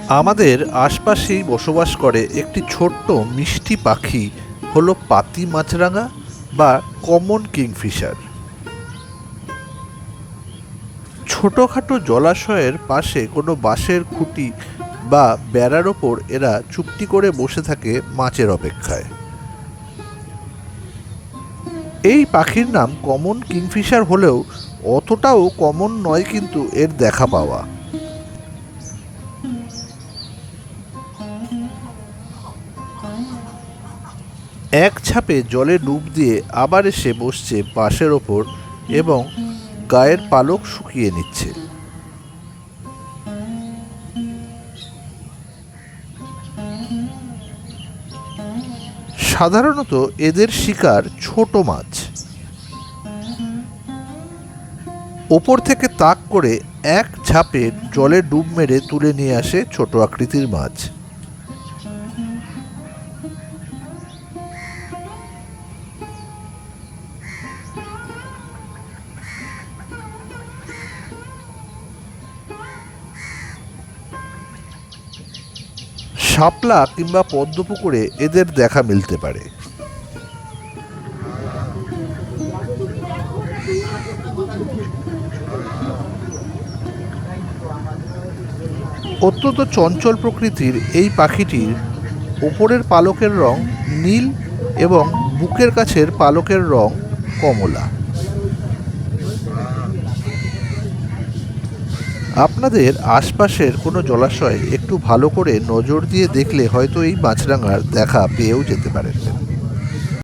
আমাদের আশপাশেই বসবাস করে একটি ছোট্ট মিষ্টি পাখি হলো পাতি মাছরাঙা বা কমন কিংফিশার। ছোটোখাটো জলাশয়ের পাশে কোনো বাঁশের খুঁটি বা বেড়ার ওপর এরা চুপটি করে বসে থাকে মাছের অপেক্ষায়। এই পাখির নাম কমন কিংফিশার হলেও অতটাও কমন নয় কিন্তু এর দেখা পাওয়া। এক ঝাঁপে জলে ডুব দিয়ে আবার এসে বসছে বাঁশের ওপর এবং গায়ের পালক শুকিয়ে নিচ্ছে। সাধারণত এদের শিকার ছোট মাছ। ওপর থেকে তাক করে এক ঝাঁপে জলে ডুব মেরে তুলে নিয়ে আসে ছোট আকৃতির মাছ। শাপলা কিংবা পদ্ম পুকুরে এদের দেখা মিলতে পারে। অত্যন্ত চঞ্চল প্রকৃতির এই পাখিটির ওপরের পালকের রং নীল এবং বুকের কাছের পালকের রং কমলা। আপনাদের আশপাশের কোনো জলাশয়ে একটু ভালো করে নজর দিয়ে দেখলে হয়তো এই মাছরাঙার দেখা পেয়েও যেতে পারেন।